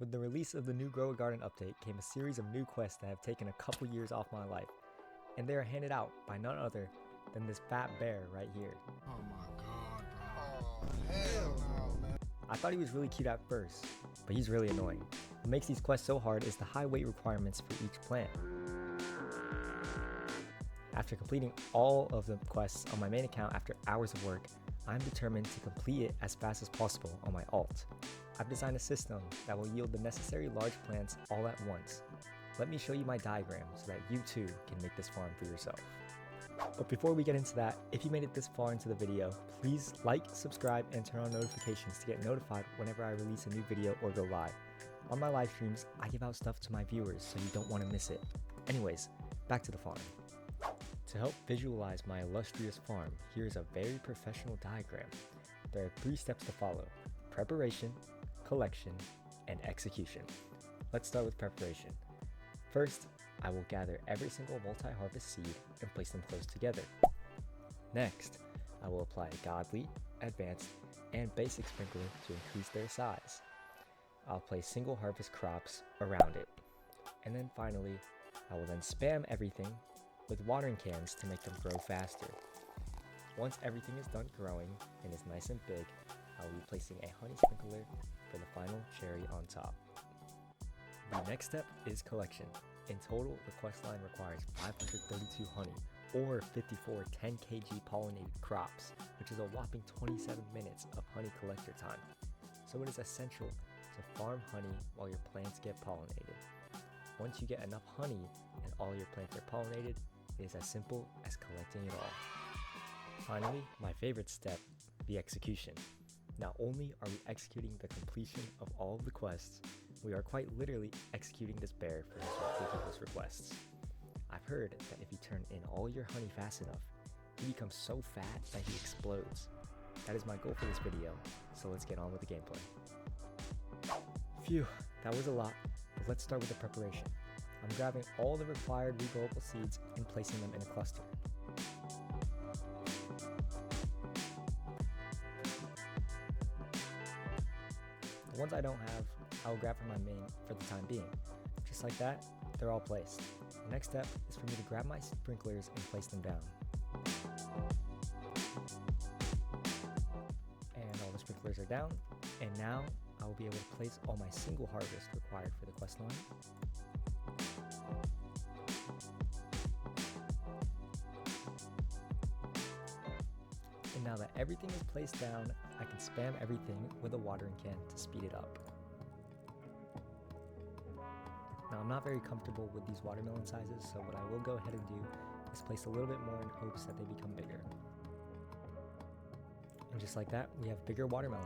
With the release of the new Grow a Garden update came a series of new quests that have taken a couple years off my life, and they are handed out by none other than this fat bear right here. Oh my god, bro. Oh, hell no, man. I thought he was really cute at first, but he's really annoying. What makes these quests so hard is the high weight requirements for each plant. After completing all of the quests on my main account after hours of work, I'm determined to complete it as fast as possible on my alt. I've designed a system that will yield the necessary large plants all at once. Let me show you my diagram so that you too can make this farm for yourself. But before we get into that, if you made it this far into the video, please like, subscribe, and turn on notifications to get notified whenever I release a new video or go live. On my live streams, I give out stuff to my viewers so you don't want to miss it. Anyways, back to the farm. To help visualize my illustrious farm, here's a very professional diagram. There are 3 steps to follow: preparation, collection, and execution. Let's start with preparation. First, I will gather every single multi-harvest seed and place them close together. Next, I will apply a godly, advanced, and basic sprinkler to increase their size. I'll place single harvest crops around it. And then finally, I will then spam everything with watering cans to make them grow faster. Once everything is done growing and is nice and big, I will be placing a honey sprinkler for the final cherry on top. The next step is collection. In total, the quest line requires 532 honey, or 54 10 kg pollinated crops, which is a whopping 27 minutes of honey collector time. So it is essential to farm honey while your plants get pollinated. Once you get enough honey and all your plants are pollinated, it is as simple as collecting it all. Finally, my favorite step, the execution. Not only are we executing the completion of all of the quests, we are quite literally executing this bear for his ridiculous requests. I've heard that if you turn in all your honey fast enough, he becomes so fat that he explodes. That is my goal for this video, so let's get on with the gameplay. Phew, that was a lot, but let's start with the preparation. I'm grabbing all the required regrowable seeds and placing them in a cluster. The ones I don't have, I'll grab from my main for the time being. Just like that, they're all placed. The next step is for me to grab my sprinklers and place them down. And all the sprinklers are down, and now I will be able to place all my single harvest required for the quest line. And now that everything is placed down, I can spam everything with a watering can to speed it up. Now I'm not very comfortable with these watermelon sizes, so what I will go ahead and do is place a little bit more in hopes that they become bigger. And just like that, we have bigger watermelon.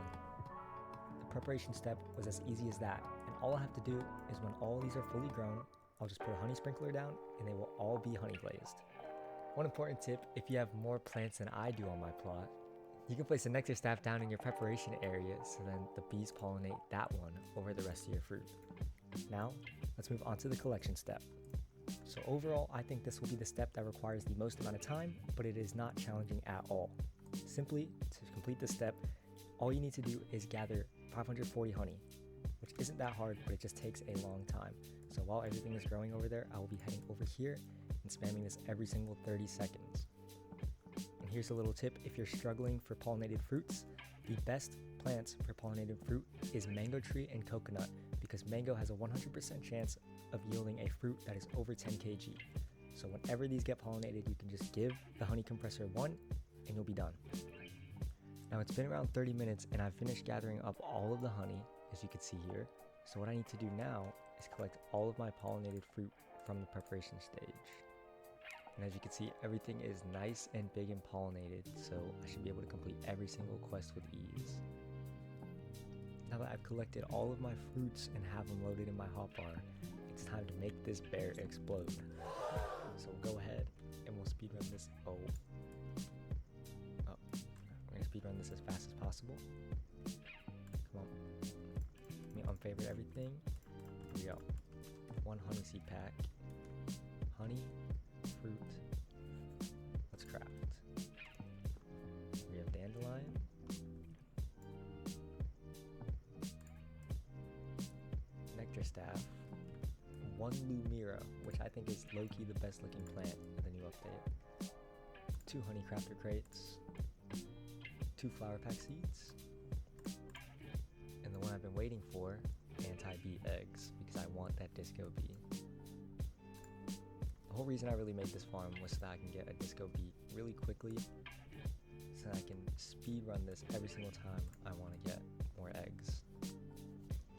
The preparation step was as easy as that, and all I have to do is when all these are fully grown, I'll just put a honey sprinkler down and they will all be honey glazed. One important tip, if you have more plants than I do on my plot, you can place a nectar staff down in your preparation area so then the bees pollinate that one over the rest of your fruit. Now, let's move on to the collection step. So overall, I think this will be the step that requires the most amount of time, but it is not challenging at all. Simply, to complete this step, all you need to do is gather 540 honey, which isn't that hard, but it just takes a long time. So while everything is growing over there, I will be heading over here and spamming this every single 30 seconds. And here's a little tip: if you're struggling for pollinated fruits, the best plants for pollinated fruit is mango tree and coconut, because mango has a 100% chance of yielding a fruit that is over 10 kg. So whenever these get pollinated, you can just give the honey compressor one and you'll be done. Now it's been around 30 minutes and I've finished gathering up all of the honey, as you can see here. So what I need to do now is collect all of my pollinated fruit from the preparation stage. And as you can see, everything is nice and big and pollinated, so I should be able to complete every single quest with ease. Now that I've collected all of my fruits and have them loaded in my hotbar, it's time to make this bear explode. So we'll go ahead and we'll speedrun this. We're gonna speedrun this as fast as possible. Come on. Let me unfavorite everything. Here we go. 1 honey seed pack. Honey, fruit. Let's craft. We have dandelion. nectar staff, 1 Lumira, which I think is low-key the best looking plant in the new update, 2 honey crafter crates, 2 flower pack seeds, and the one I've been waiting for, anti-bee eggs, because I want that disco bee. The whole reason I really made this farm was so that I can get a disco bee really quickly, so that I can speed run this every single time I want to get more eggs.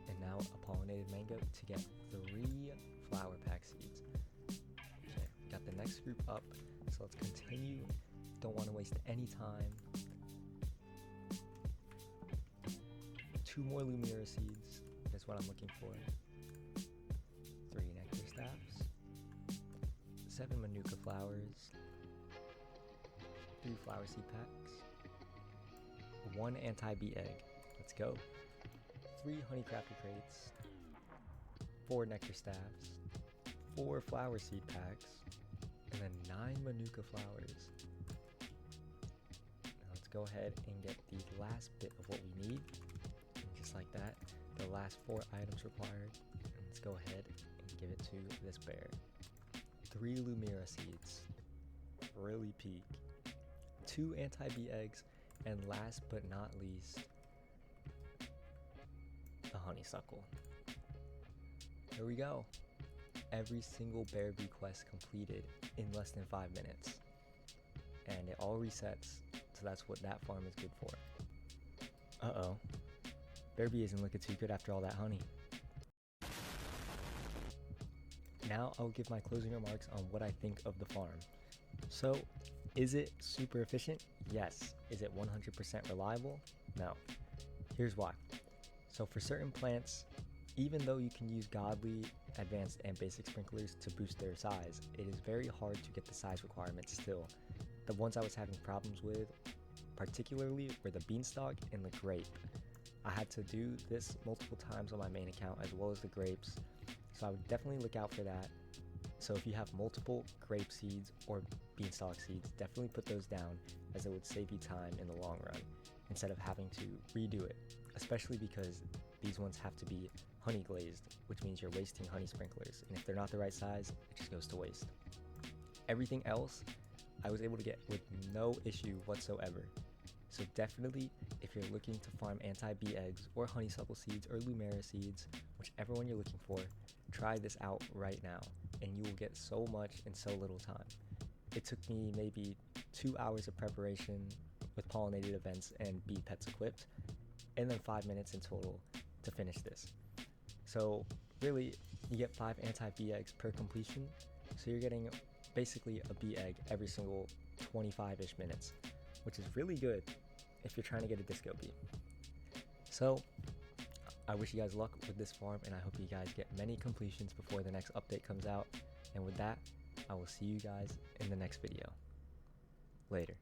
And now a pollinated mango to get 3 flower pack seeds. Okay, got the next group up, so let's continue. Don't want to waste any time. 2 more Lumira seeds is what I'm looking for. 3 nectar staffs. 7 Manuka flowers. 3 flower seed packs. 1 anti-bee egg. Let's go. 3 honey crafter crates. 4 nectar staffs. 4 flower seed packs. And then 9 Manuka flowers. Now let's go ahead and get the last bit of what we need. And just like that, the last 4 items required. And let's go ahead and give it to this bear. 3 Lumira seeds. Really peak. 2 anti-bee eggs. And last but not least, a honeysuckle. Here we go. Every single bear bee quest completed in less than 5 minutes. And it all resets, so that's what that farm is good for. Uh-oh. Bear bee isn't looking too good after all that honey. Now I'll give my closing remarks on what I think of the farm. So, is it super efficient? Yes. Is it 100% reliable? No. Here's why. So for certain plants, even though you can use godly, advanced, and basic sprinklers to boost their size, it is very hard to get the size requirements still. The ones I was having problems with, particularly, were the beanstalk and the grape. I had to do this multiple times on my main account as well as the grapes, so I would definitely look out for that. So if you have multiple grape seeds or beanstalk seeds, definitely put those down, as it would save you time in the long run instead of having to redo it, especially because these ones have to be honey glazed, which means you're wasting honey sprinklers, and if they're not the right size, it just goes to waste. Everything else I was able to get with no issue whatsoever. So definitely, if you're looking to farm anti-bee eggs or honeysuckle seeds or Lumira seeds, whichever one you're looking for, try this out right now, and you will get so much in so little time. It took me maybe 2 hours of preparation with pollinated events and bee pets equipped, and then 5 minutes in total to finish this. So really, you get 5 anti-bee eggs per completion, so you're getting basically a bee egg every single 25-ish minutes, which is really good if you're trying to get a disco bee. So I wish you guys luck with this farm, and I hope you guys get many completions before the next update comes out. And with that, I will see you guys in the next video. Later.